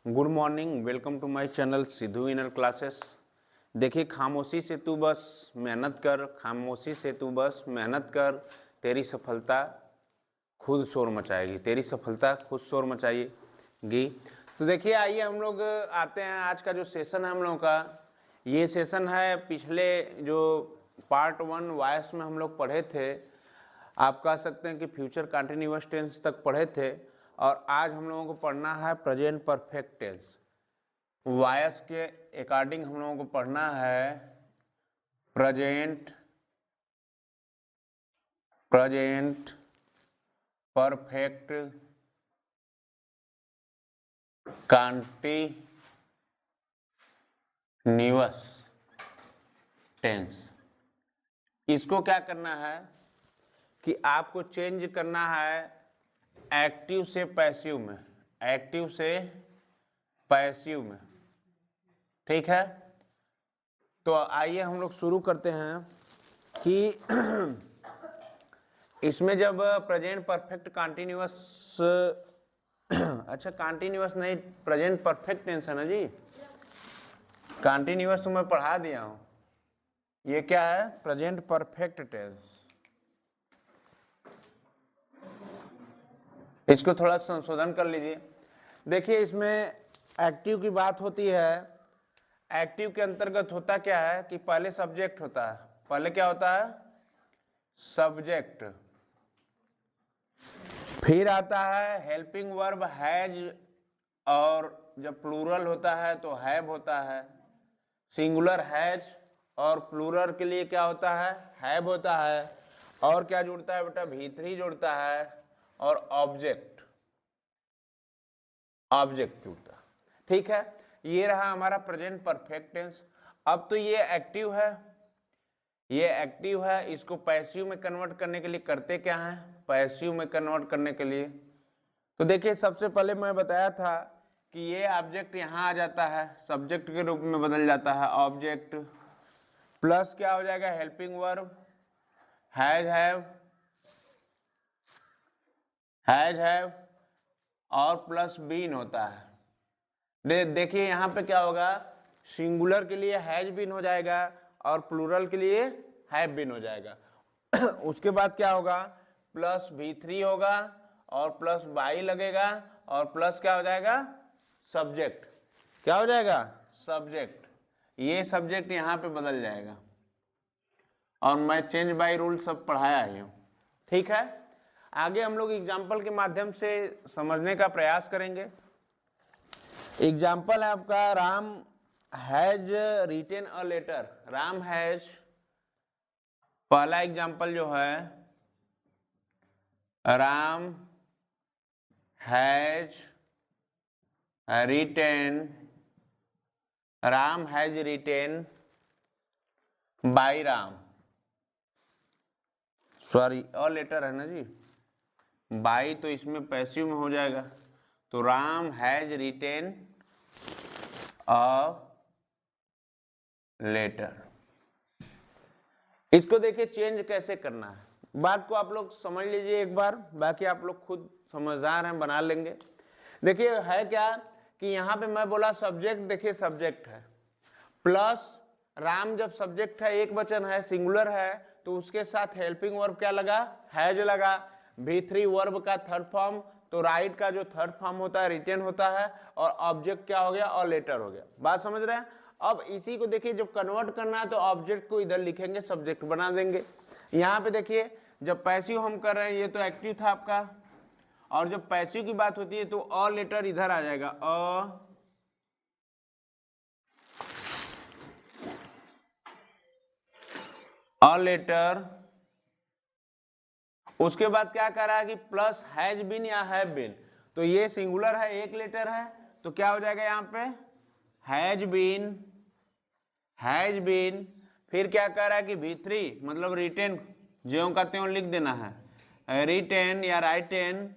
Good morning, welcome to my channel Siddhu inner classes. देखिए, खामोशी से तू बस मेहनत कर, खामोशी से तू बस मेहनत कर, तेरी सफलता खुद शोर मचाएगी, तेरी सफलता खुद शोर मचाएगी। तो देखिए, आइए हम लोग आते हैं। आज का जो सेशन है हम लोगों का, ये सेशन है पिछले जो पार्ट 1 वॉइस में हम लोग पढ़े थे, आप कह सकते हैं कि फ्यूचर कंटिन्यूअस टेंस तक पढ़े थे, और आज हम लोगों को पढ़ना है प्रेजेंट परफेक्ट टेंस। वॉइस के अकॉर्डिंग हम लोगों को पढ़ना है प्रेजेंट परफेक्ट कंटिन्यूअस टेंस। इसको क्या करना है कि आपको चेंज करना है एक्टिव से पैसिव में, एक्टिव से पैसिव में। ठीक है, तो आइए हम लोग शुरू करते हैं कि इसमें जब प्रेजेंट परफेक्ट कंटिन्यूअस, अच्छा कंटिन्यूअस नहीं, प्रेजेंट परफेक्ट टेंस है ना जी। कंटिन्यूअस तो मैं पढ़ा दिया हूं, ये क्या है? Present perfect tense. इसको थोड़ा संशोधन कर लीजिए। देखिए, इसमें एक्टिव की बात होती है। एक्टिव के अंतर्गत होता क्या है कि पहले सब्जेक्ट होता है। पहले क्या होता है? सब्जेक्ट। फिर आता है हेल्पिंग वर्ब हैज, और जब प्लूरल होता है तो हैव होता है। सिंगुलर हैज और प्लूरल के लिए क्या होता है? हैव होता है। और क्या जुड़ता है बेटा? V3 जुड़ता है, और ऑब्जेक्ट जुड़ता है। ठीक है, ये रहा हमारा प्रेजेंट परफेक्ट टेंस। अब तो ये एक्टिव है, ये एक्टिव है। इसको पैसिव में कन्वर्ट करने के लिए करते क्या है? पैसिव में कन्वर्ट करने के लिए तो देखिए, सबसे पहले मैं बताया था कि ये ऑब्जेक्ट यहां आ जाता है, सब्जेक्ट के रूप में बदल जाता है। ऑब्जेक्ट प्लस क्या हो जाएगा? हेल्पिंग वर्ब हैज हैव और प्लस बीन होता है। देखिए यहां पे क्या होगा? सिंगुलर के लिए हैज बीन हो जाएगा और प्लूरल के लिए हैव बीन हो जाएगा। उसके बाद क्या होगा? प्लस V3 होगा और प्लस बाई लगेगा, और प्लस क्या हो जाएगा? सब्जेक्ट। क्या हो जाएगा? सब्जेक्ट। ये सब्जेक्ट यहां पे बदल जाएगा, और मैं चेंज बाय रूल सब पढ़ाया ही हूं। ठीक है, आगे हम लोग एग्जाम्पल के माध्यम से समझने का प्रयास करेंगे। एग्जाम्पल है आपका, Ram has written a letter. Ram has, पहला एग्जाम्पल जो है, Ram has written by Ram. Sorry, a letter है ना जी, बाई तो इसमें पैसिव में हो जाएगा। तो Ram has written a letter. इसको देखिए चेंज कैसे करना है, बात को आप लोग समझ लीजिए एक बार, बाकी आप लोग खुद समझदार हैं, बना लेंगे। देखिए है क्या कि यहाँ पे मैं बोला सब्जेक्ट, देखिए सब्जेक्ट है, प्लस राम जब सब्जेक्ट है, एक वचन है, सिंगुलर है, तो उसके साथ हेल्पिंग वर्ब क्या लगा? हैज लगा। V3 वर्ब का थर्ड फॉर्म, तो राइट का जो थर्ड फॉर्म होता है रिटेन होता है, और ऑब्जेक्ट क्या हो गया? और लेटर हो गया। बात समझ रहे हैं? अब इसी को देखिए, जब कन्वर्ट करना है तो ऑब्जेक्ट को इधर लिखेंगे, सब्जेक्ट बना देंगे। यहाँ पे देखिए, जब पैसिव हम कर रहे हैं, ये तो एक्टिव था आपका, और जब पैसिव की बात होती है तो अ लेटर इधर आ जाएगा, अ लेटर। उसके बाद क्या कर रहा है कि प्लस हैज बीन या हैव बीन, तो ये सिंगुलर है, एक लेटर है, तो क्या हो जाएगा यहाँ पे? Has been. फिर क्या कर रहा है कि V3 मतलब रिटेन, ज्यों का त्यों लिख देना है, रिटेन या राइटेन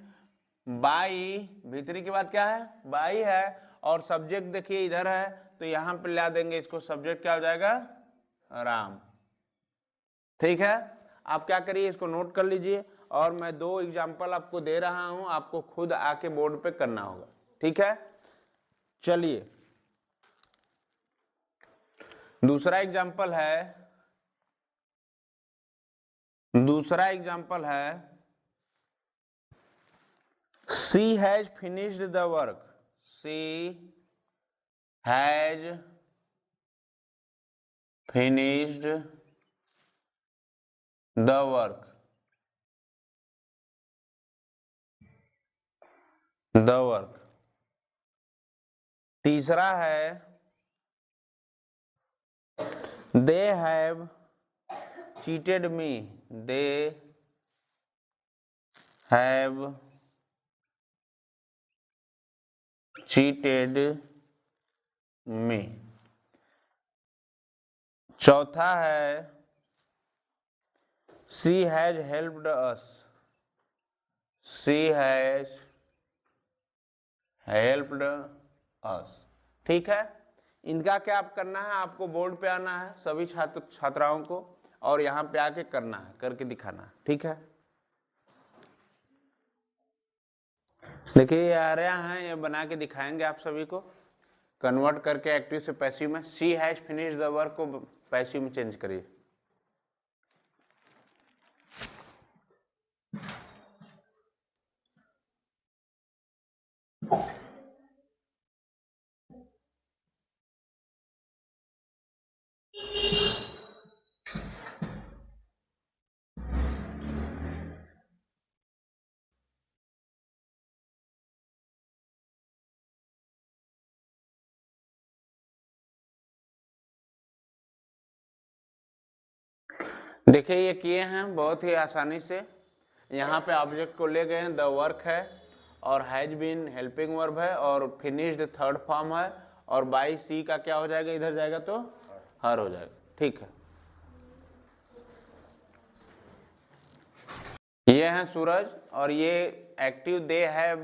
बाई। V3 के बाद क्या है? बाई है, और सब्जेक्ट देखिए इधर है, तो यहां पे ला देंगे इसको, सब्जेक्ट क्या हो जाएगा? राम। ठीक है, आप क्या करिए, इसको नोट कर लीजिए, और मैं 2 एग्जाम्पल आपको दे रहा हूं, आपको खुद आके बोर्ड पे करना होगा। ठीक है, चलिए दूसरा एग्जांपल है she has finished the work, she has finished the work, तीसरा है they have cheated me, they have cheated me. चौथा है she has helped us, she has helped us. ठीक है, इनका क्या आप करना है, आपको बोर्ड पे आना है सभी छात्राओं को और यहाँ पे आके करना है, करके दिखाना है। ठीक है, देखिए ये आ रहा है, ये बना के दिखाएंगे आप सभी को, कन्वर्ट करके एक्टिव से पैसिव में। She has finished the work को पैसिव में चेंज करिए। देखिए ये किए हैं बहुत ही आसानी से, यहाँ पे ऑब्जेक्ट को ले गए हैं, द वर्क है और हैज बीन हेल्पिंग वर्ब है और फिनिश्ड थर्ड फॉर्म है और बाई सी का क्या हो जाएगा, इधर जाएगा तो हर हो जाएगा। ठीक है, ये है सूरज और ये एक्टिव दे हैव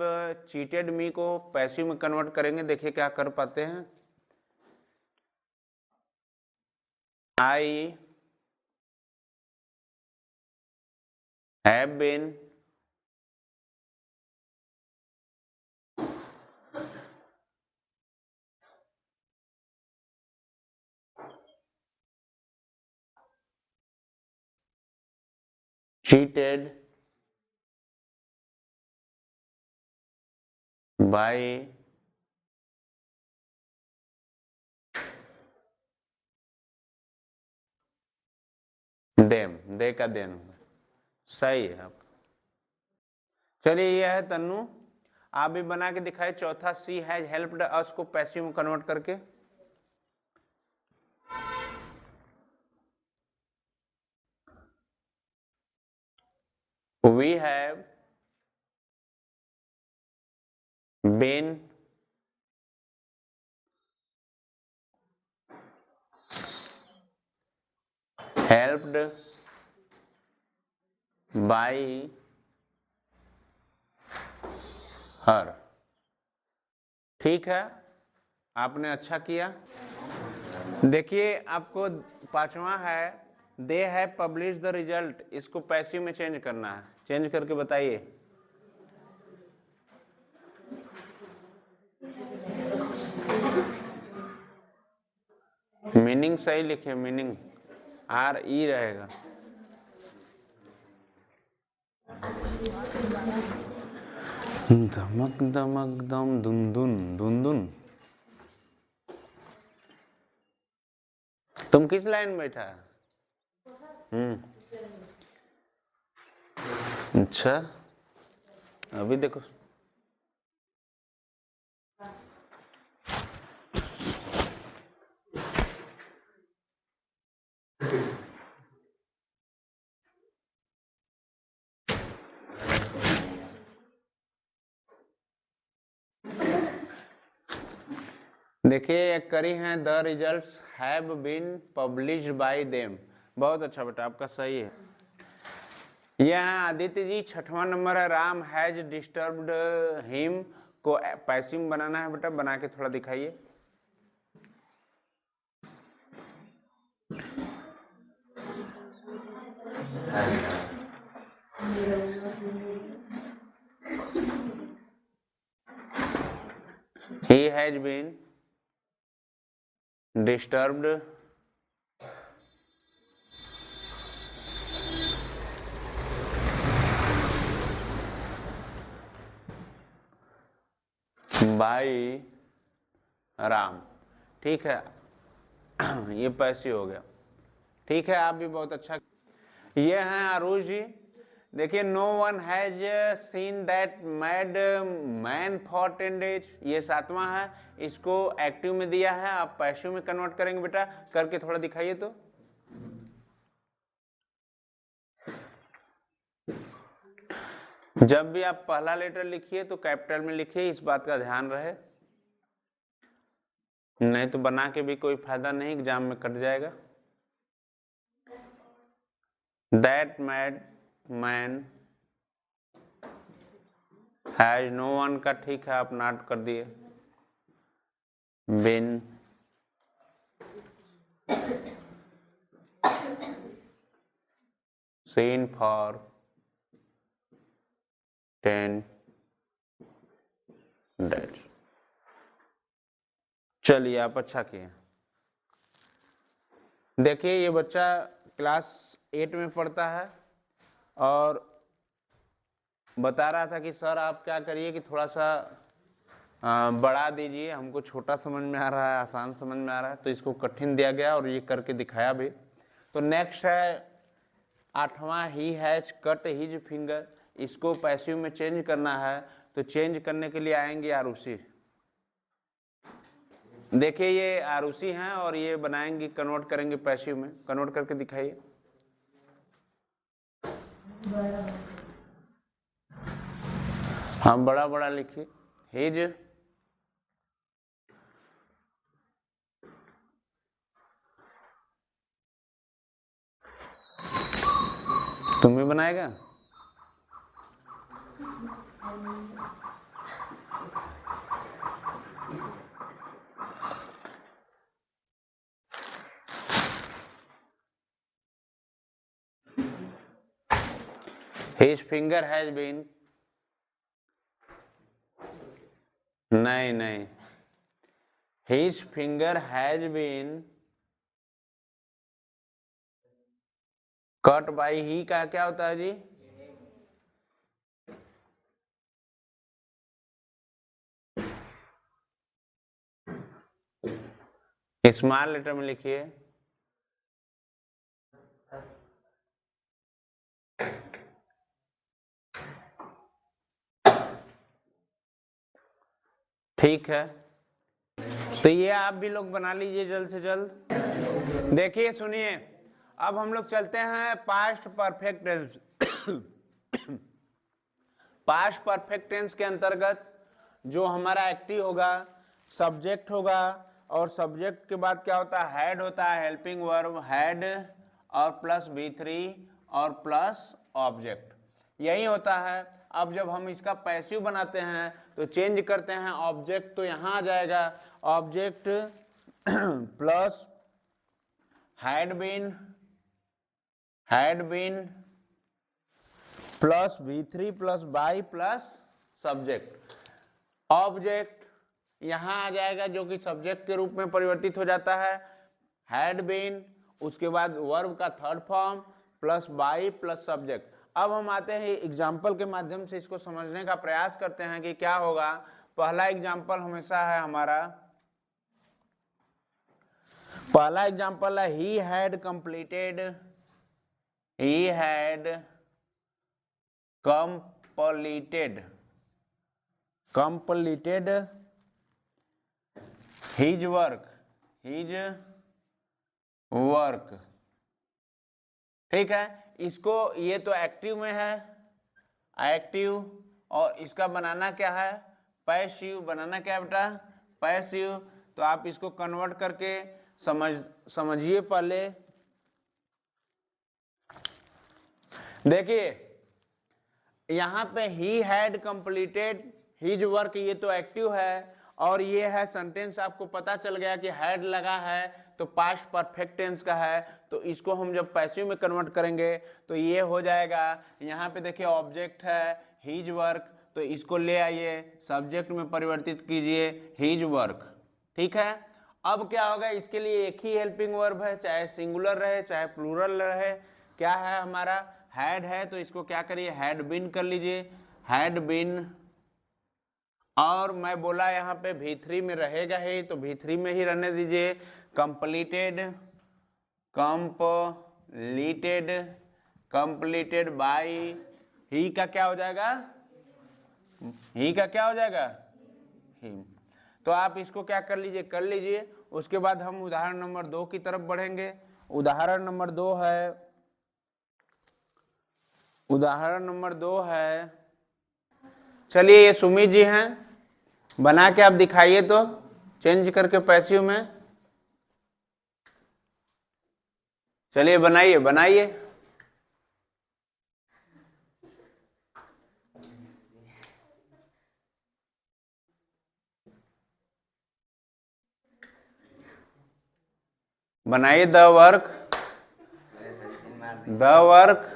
चीटेड मी को पैसिव में कन्वर्ट करेंगे। देखिए क्या कर पाते हैं। आई have been cheated by them, दे का देन सही है आपका। चलिए ये है तन्नू, आप भी बना के दिखाए। चौथा सी हैज हेल्प्ड अस को पैसिव में कन्वर्ट करके। We have been helped by her. ठीक है, आपने अच्छा किया। देखिए आपको पांचवा है दे है पब्लिश द रिजल्ट, इसको पैसिव में चेंज करना है, चेंज करके बताइए। मीनिंग सही लिखे, मीनिंग आर ई रहेगा। धमक दमक दम दुन दुन दुन दुन। तुम किस लाइन में बैठा है? अच्छा अभी देखो, देखिए करी हैं the results have been published by them. बहुत अच्छा बेटा, आपका सही है। यह है आदित्य जी, छठवां नंबर है राम हैज डिस्टर्ब्ड हिम को पैसिव बनाना है बेटा, बना के थोड़ा दिखाइए। he has been disturbed by Ram. ठीक है, ये पैसे हो गया। ठीक है, आप भी बहुत अच्छा। ये हैं आरुष जी। देखिए, no one has seen that mad man for 10 days, ये 7वां है। इसको एक्टिव में दिया है, आप पैसिव में कन्वर्ट करेंगे बेटा, करके थोड़ा दिखाइए तो। जब भी आप पहला लेटर लिखिए तो कैपिटल में लिखिए, इस बात का ध्यान रहे, नहीं तो बना के भी कोई फायदा नहीं, एग्जाम में कट जाएगा। That mad man has, no one का ठीक है, आप नोट कर दिए। Been seen for 10 days। चलिए, आप अच्छा किए। देखिए, ये बच्चा क्लास 8 में पढ़ता है और बता रहा था कि सर आप क्या करिए कि थोड़ा सा बढ़ा दीजिए, हमको छोटा समझ में आ रहा है, आसान समझ में आ रहा है, तो इसको कठिन दिया गया और ये करके दिखाया भी। तो नेक्स्ट है 8वां, he has cut his finger. इसको पैसिव में चेंज करना है, तो चेंज करने के लिए आएंगे आरुषि। देखिए, ये आरुषि हैं और ये बनाएंगे, कन्वर्ट करेंगे पैसिव में। कन्वर्ट करके दिखाइए। हम बड़ा बड़ा लिखिए, हिज तुम भी बनाएगा। His finger has been, नहीं, his finger has been cut by, ही का क्या होता है जी? स्मॉल लेटर में लिखिए। ठीक है, तो ये आप भी लोग बना लीजिए जल्द से जल्द। देखिए, सुनिए, अब हम लोग चलते हैं past perfect tense. Past perfect tense के अंतर्गत जो हमारा एक्टिव होगा, सब्जेक्ट होगा, और सब्जेक्ट के बाद क्या होता है? हैड होता है, हेल्पिंग वर्ब हैड और प्लस V3 और प्लस ऑब्जेक्ट, यही होता है। अब जब हम इसका पैसिव बनाते हैं तो चेंज करते हैं ऑब्जेक्ट, तो यहां आ जाएगा object plus had been plus V3 plus by plus subject. Object यहां आ जाएगा जो कि सब्जेक्ट के रूप में परिवर्तित हो जाता है, हैड बीन, उसके बाद वर्ब का third form plus by plus subject. अब हम आते हैं एग्जाम्पल के माध्यम से इसको समझने का प्रयास करते हैं कि क्या होगा। पहला एग्जाम्पल हमेशा है हमारा, पहला एग्जाम्पल है he had completed his work. ठीक है, इसको, ये तो एक्टिव में है, एक्टिव, और इसका बनाना क्या है? पैसिव। बनाना क्या है बेटा? पैसिव। तो आप इसको कन्वर्ट करके समझिए पहले। देखिए, यहां पे he had completed his work, ये तो एक्टिव है, और ये है सेंटेंस। आपको पता चल गया कि हैड लगा है तो पास्ट परफेक्ट टेंस का है, तो इसको हम जब पैसिव में कन्वर्ट करेंगे तो ये हो जाएगा। यहाँ पे देखिए ऑब्जेक्ट है हिज वर्क, तो तो इसको ले आइए, सब्जेक्ट में परिवर्तित कीजिए हिज वर्क। ठीक है, अब क्या होगा, इसके लिए एक ही हेल्पिंग वर्ब है, चाहे सिंगुलर रहे चाहे प्लूरल रहे। क्या है हमारा, हैड है, तो इसको क्या करिए, हैड बीन कर लीजिए, हैड बीन। और मैं बोला यहाँ पे V3 में रहेगा ही, तो V3 में ही रहने दीजिए। कंप्लीटेड, कंप्लीटेड, कंप्लीटेड बाय, ही का क्या हो जाएगा, ही का क्या हो जाएगा, हिम। तो आप इसको क्या कर लीजिए। उसके बाद हम उदाहरण नंबर 2 की तरफ बढ़ेंगे। उदाहरण नंबर 2 है, उदाहरण नंबर 2 है, चलिए ये सुमित जी हैं, बना के आप दिखाइए तो, चेंज करके पैसिव में। चलिए बनाइए बनाइए। बनाइए द वर्क, द वर्क।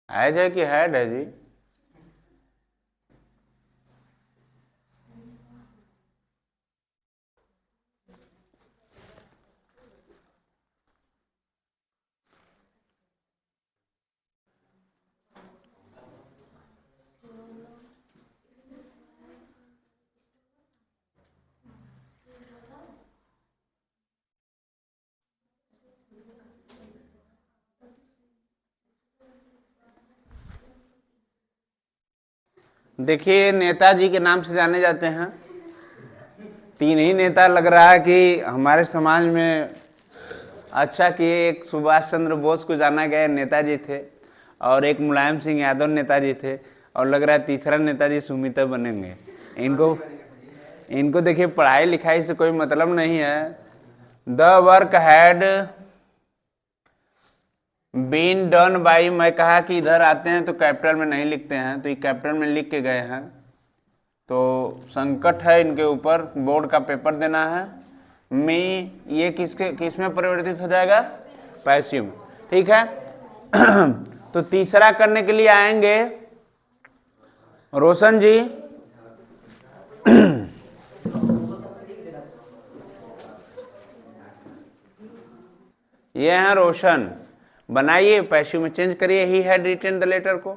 एज है कि हैड है जी, देखिए नेताजी के नाम से जाने जाते हैं। 3 ही नेता लग रहा है कि हमारे समाज में अच्छा किए, एक सुभाष चंद्र बोस को जाना गया नेताजी थे, और एक मुलायम सिंह यादव नेताजी थे, और लग रहा है तीसरा नेताजी सुमिता बनेंगे। इनको देखिए पढ़ाई लिखाई से कोई मतलब नहीं है। The work had been done by, मैं कहा कि इधर आते हैं तो कैपिटल में नहीं लिखते हैं, तो ये कैपिटल में लिख के गए हैं, तो संकट है इनके ऊपर, बोर्ड का पेपर देना है। मी, ये किस में परिवर्तित हो जाएगा, पैसिव में। ठीक है तो तीसरा करने के लिए आएंगे रोशन जी। ये हैं रोशन, बनाइए, पैसिव में चेंज करिए he had written the letter को।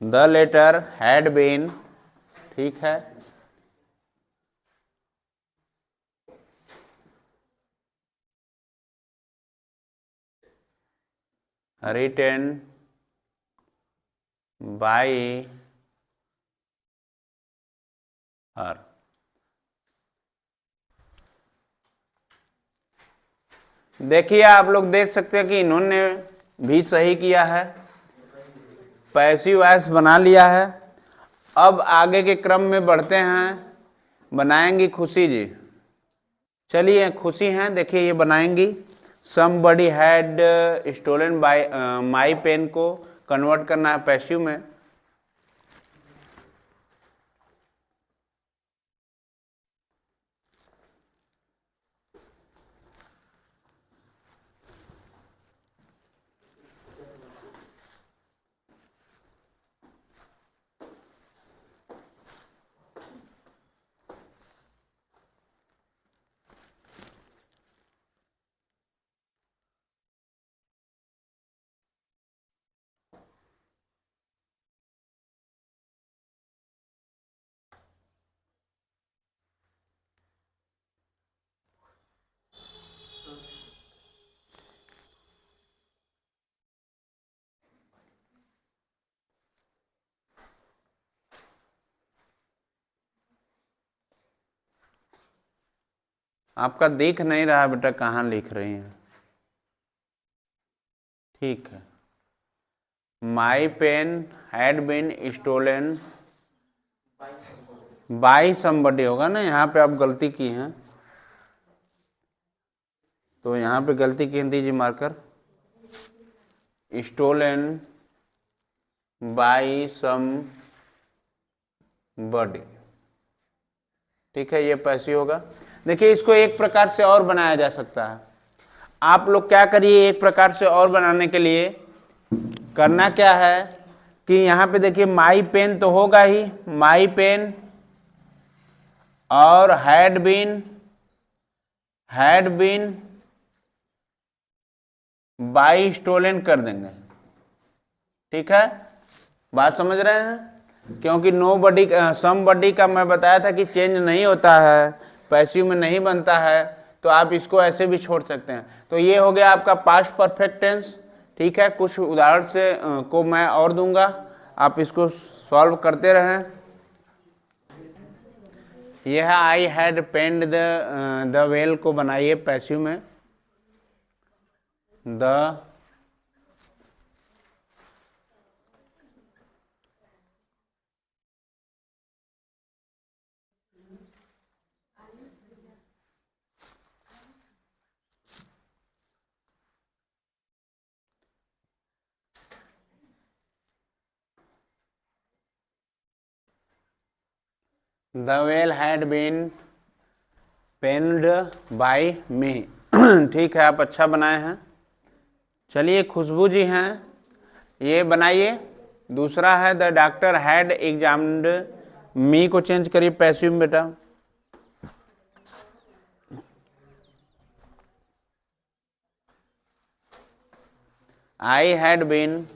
द लेटर हैड बीन, ठीक है, रिटन बाय हर। देखिए आप लोग देख सकते हैं कि इन्होंने भी सही किया है, पैसिव वॉइस बना लिया है। अब आगे के क्रम में बढ़ते हैं, बनाएंगी खुशी जी। चलिए खुशी हैं, देखिए ये बनाएंगी। Somebody had stolen by my pen को कन्वर्ट करना है पैसिव में। आपका दिख नहीं रहा बेटा, कहाँ लिख रही हैं। ठीक है, my pen had been stolen by somebody होगा ना, यहाँ पे आप गलती की हैं, तो यहाँ पे गलती की दीजिए मार्कर, स्टोलन बाई सम बडी। ठीक है, ये पैसिव होगा। देखिए इसको एक प्रकार से और बनाया जा सकता है। आप लोग क्या करिए, एक प्रकार से और बनाने के लिए करना क्या है कि यहाँ पे देखिए माई पेन तो होगा ही, माई पेन, और हैड बीन बाई स्टोलन कर देंगे। ठीक है, बात समझ रहे हैं? क्योंकि नो बडी सम बडी का मैं बताया था कि चेंज नहीं होता है, पैसिव में नहीं बनता है, तो आप इसको ऐसे भी छोड़ सकते हैं। तो ये हो गया आपका पास्ट परफेक्ट टेंस। ठीक है, कुछ उदाहरण से को मैं और दूंगा, आप इसको सॉल्व करते रहें। यह I had penned the well को बनाइए पैसिव में, the well had been penned by me. ठीक है, आप अच्छा बनाए हैं। चलिए खुशबू जी हैं, ये बनाइए। दूसरा है the doctor had examined me को चेंज करिए पैसिव में बेटा। I had been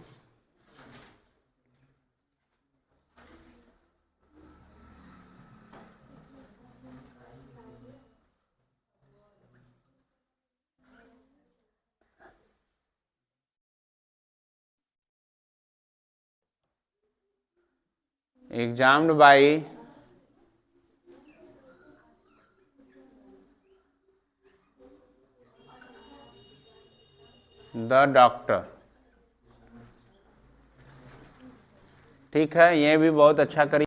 examined by the doctor. ठीक है, ये भी बहुत अच्छा करिए।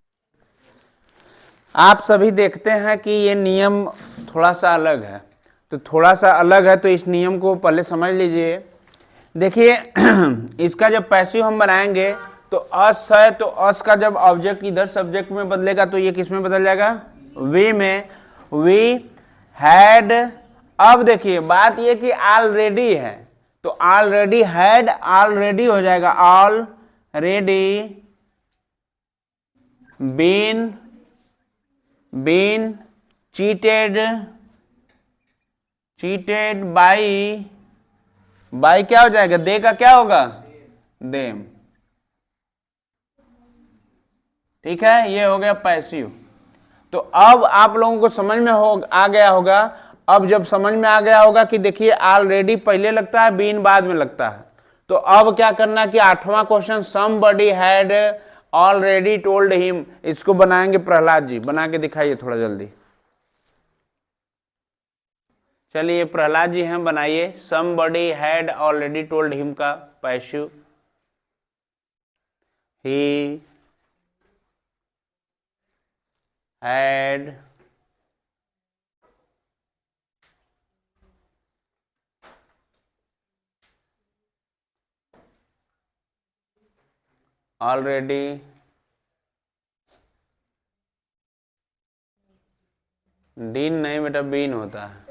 आप सभी देखते हैं कि ये नियम थोड़ा सा अलग है, तो थोड़ा सा अलग है तो इस नियम को पहले समझ लीजिए। देखिए इसका जब पैसिव हम बनाएंगे तो अस है, तो अस का जब ऑब्जेक्ट इधर सब्जेक्ट में बदलेगा तो ये किस में बदल जाएगा, वी में, वी हैड। अब देखिए बात ये कि ऑलरेडी है, तो ऑलरेडी हैड ऑलरेडी हो जाएगा ऑलरेडी बीन चीटेड बाई क्या हो जाएगा, दे का क्या होगा, देम। ठीक है, ये हो गया पैसिव। तो अब आप लोगों को समझ में आ गया होगा। अब जब समझ में आ गया होगा कि देखिए ऑलरेडी पहले लगता है, बीन बाद में लगता है, तो अब क्या करना कि 8वां question somebody had already told him, इसको बनाएंगे प्रहलाद जी, बना के दिखाइए थोड़ा जल्दी। चलिए प्रहलाद जी हैं, बनाइए somebody had already told him का passive. He had already dean नहीं बेटा, बीन होता है।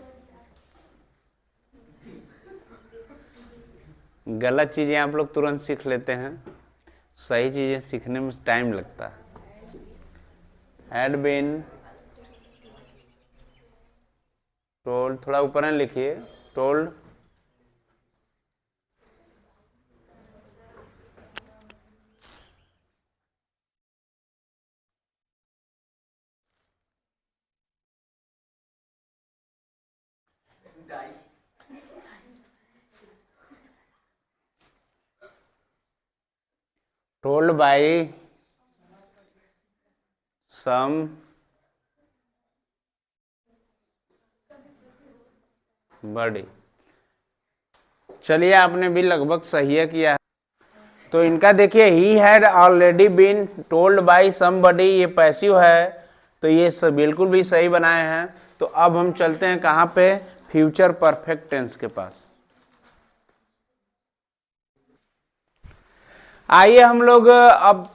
गलत चीजें आप लोग तुरंत सीख लेते हैं, सही चीजें सीखने में टाइम लगता है। हैड बीन टोल्ड, थोड़ा ऊपर है लिखिए, टोल्ड टोल्ड बाई सम बडी। चलिए, आपने भी लगभग सही है किया है। तो इनका देखिए, he had already been told by somebody, ये पैसिव है, तो ये बिल्कुल भी सही बनाए हैं। तो अब हम चलते हैं कहाँ पे, फ्यूचर परफेक्ट टेंस के पास। आइए हम लोग अब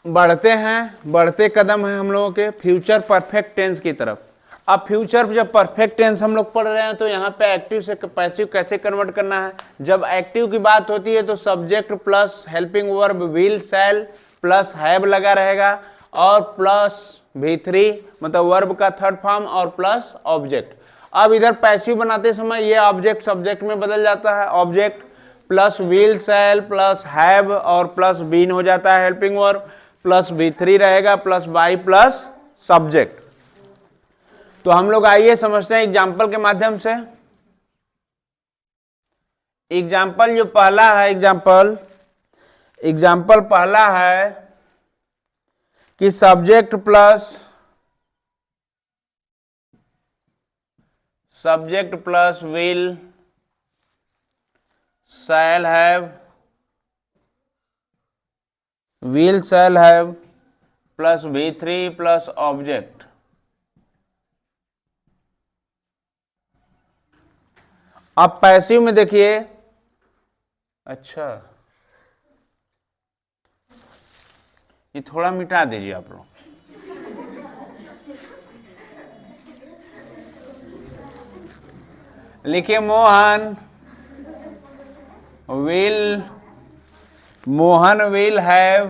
बढ़ते हैं, बढ़ते कदम हैं हम लोगों के फ्यूचर परफेक्ट टेंस की तरफ। अब फ्यूचर जब परफेक्ट टेंस हम लोग पढ़ रहे हैं तो यहाँ पे एक्टिव से पैसिव कैसे कन्वर्ट करना है। जब एक्टिव की बात होती है तो subject plus helping verb will shell plus have लगा रहेगा और प्लस V3 मतलब वर्ब का थर्ड फॉर्म और प्लस ऑब्जेक्ट। अब इधर पैसिव बनाते समय ये ऑब्जेक्ट सब्जेक्ट में बदल जाता है, object plus will shell plus have और प्लस बीन हो जाता है हेल्पिंग वर्ब, प्लस V3 रहेगा प्लस बाई प्लस सब्जेक्ट। तो हम लोग आइए समझते हैं एग्जाम्पल के माध्यम से। एग्जाम्पल जो पहला है, एग्जाम्पल पहला है कि subject plus will shall have plus V3 plus object. अब पैसिव में देखिए, अच्छा ये थोड़ा मिटा दीजिए आप लोग। लिखिए Mohan will have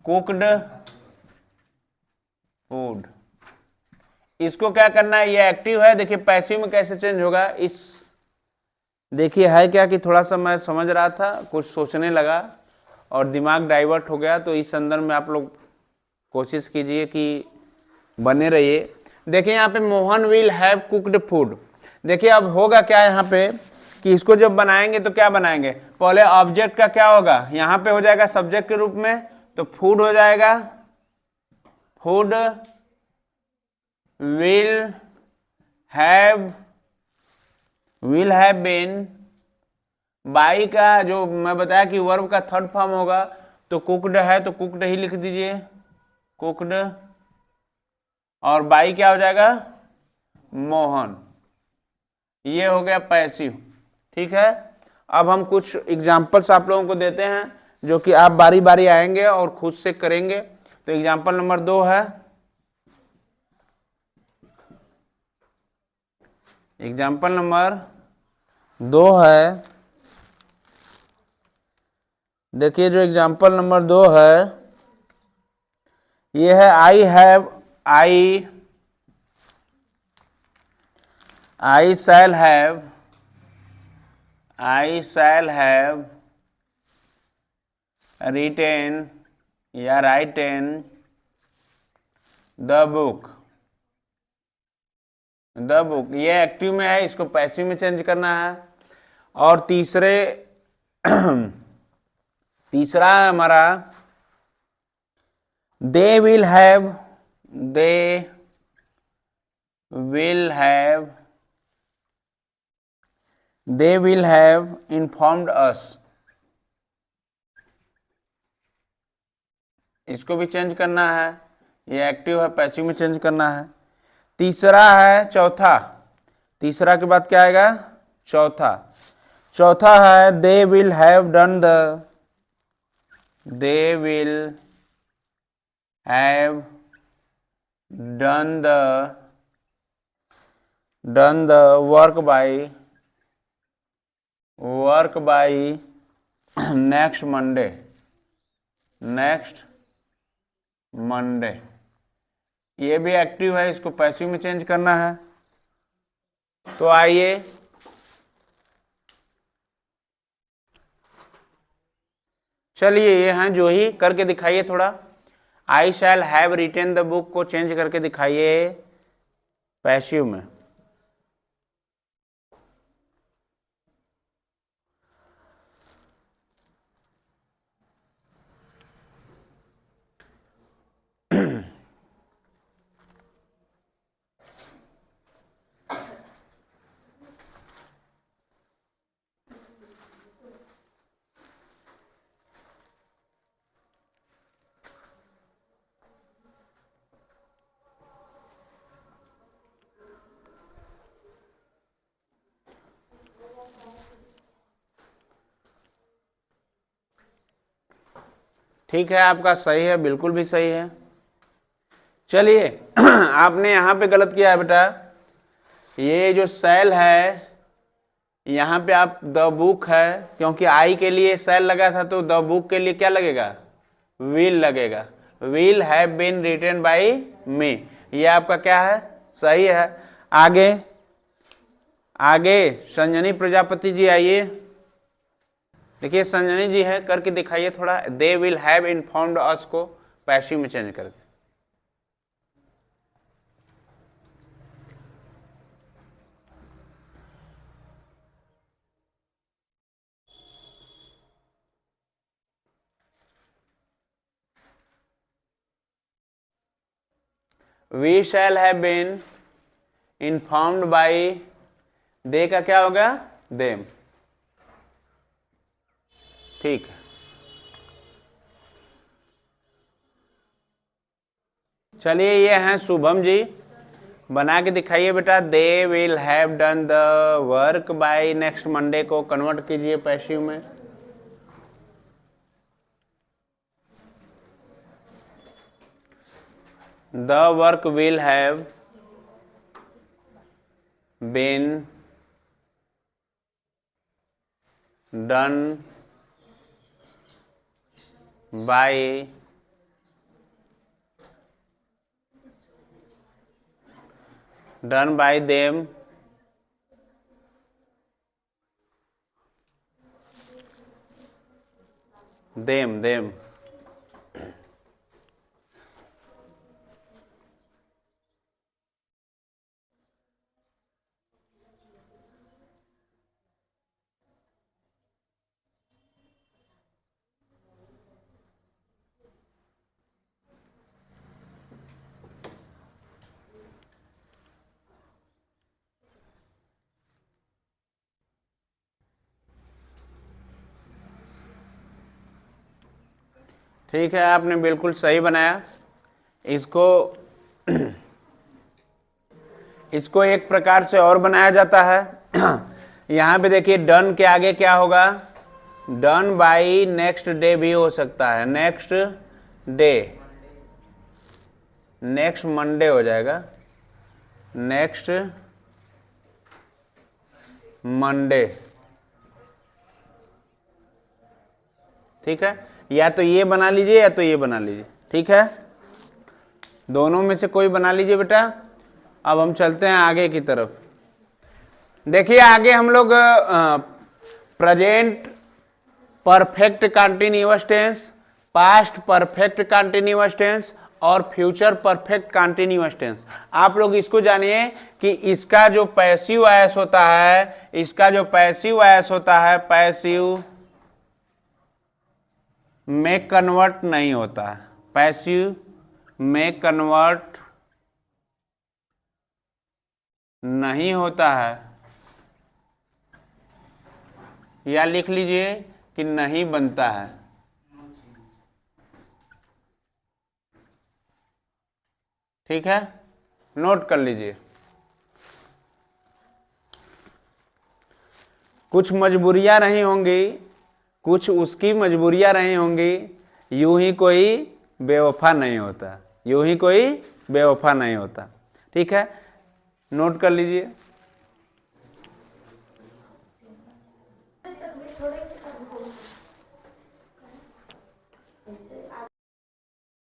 cooked food. इसको क्या करना है, ये एक्टिव है, देखिए पैसिव में कैसे चेंज होगा। इस देखिए है क्या कि थोड़ा सा मैं समझ रहा था, कुछ सोचने लगा और दिमाग डाइवर्ट हो गया, तो इस संदर्भ में आप लोग कोशिश कीजिए कि बने रहिए। देखिए यहाँ पे Mohan will have cooked food. देखिए अब होगा क्या यहाँ पे कि इसको जब बनाएंगे तो क्या बनाएंगे, पहले ऑब्जेक्ट का क्या होगा, यहाँ पे हो जाएगा सब्जेक्ट के रूप में, तो फूड हो जाएगा, food will have been, by का जो मैं बताया कि वर्ब का थर्ड फॉर्म होगा, तो कुक्ड है तो कुक्ड ही लिख दीजिए, कुक्ड, और बाई क्या हो जाएगा, मोहन। ये हो गया पैसिव, ठीक है। अब हम कुछ एग्जाम्पल्स आप लोगों को देते हैं जो कि आप बारी बारी आएंगे और खुद से करेंगे। तो एग्जाम्पल नंबर 2 है, एग्जाम्पल नंबर 2 है, देखिए जो एग्जाम्पल नंबर 2 है ये है I shall have written या written the book। ये एक्टिव में है, इसको पैसिव में चेंज करना है। और तीसरा है हमारा they will have informed us। इसको भी चेंज करना है, ये एक्टिव है, पैसिव में चेंज करना है। तीसरा है चौथा, तीसरा के बाद क्या आएगा, चौथा है they will have done the work by next Monday। ये भी एक्टिव है, इसको पैसिव में चेंज करना है। तो आइए चलिए ये हैं जो ही करके दिखाइए थोड़ा। I shall have written the book को चेंज करके दिखाइए पैसिव में। ठीक है, आपका सही है, बिल्कुल भी सही है। चलिए आपने यहाँ पे गलत किया है बेटा। ये जो सेल है यहाँ पे आप द बुक है, क्योंकि आई के लिए सेल लगा था तो द बुक के लिए क्या लगेगा, विल लगेगा। Will have been written by me, ये आपका क्या है, सही है। आगे आगे संजनी प्रजापति जी आइए। देखिए संजनी जी है, करके दिखाइए थोड़ा। दे विल हैव इन्फॉर्म्ड अस को पैसिव में चेंज करके। We shall have been informed by, दे का क्या होगा, them। ठीक है, चलिए ये हैं शुभम जी, बना के दिखाइए बेटा। They will have done the work by next Monday को कन्वर्ट कीजिए पैसिव में। The work will have been done by them ठीक है, आपने बिल्कुल सही बनाया। इसको इसको एक प्रकार से और बनाया जाता है। यहाँ पे देखिए डन के आगे क्या होगा, डन बाई नेक्स्ट डे भी हो सकता है। नेक्स्ट डे, नेक्स्ट मंडे हो जाएगा, नेक्स्ट मंडे। ठीक है, या तो ये बना लीजिए या तो ये बना लीजिए। ठीक है, दोनों में से कोई बना लीजिए बेटा। अब हम चलते हैं आगे की तरफ। देखिए आगे हम लोग present perfect continuous tense, past perfect continuous tense और फ्यूचर परफेक्ट कंटीन्यूअस टेंस। आप लोग इसको जानिए कि इसका जो पैसिव वॉइस होता है, इसका जो पैसिव वॉइस होता है, पैसिव में कन्वर्ट नहीं होता है, पैसिव में कन्वर्ट नहीं होता है, या लिख लीजिए कि नहीं बनता है। ठीक है, नोट कर लीजिए। कुछ मजबूरियां नहीं होंगी, कुछ उसकी मजबूरियां नहीं होंगी, यूं ही कोई बेवफा नहीं होता, यूं ही कोई बेवफा नहीं होता। ठीक है, नोट कर लीजिए।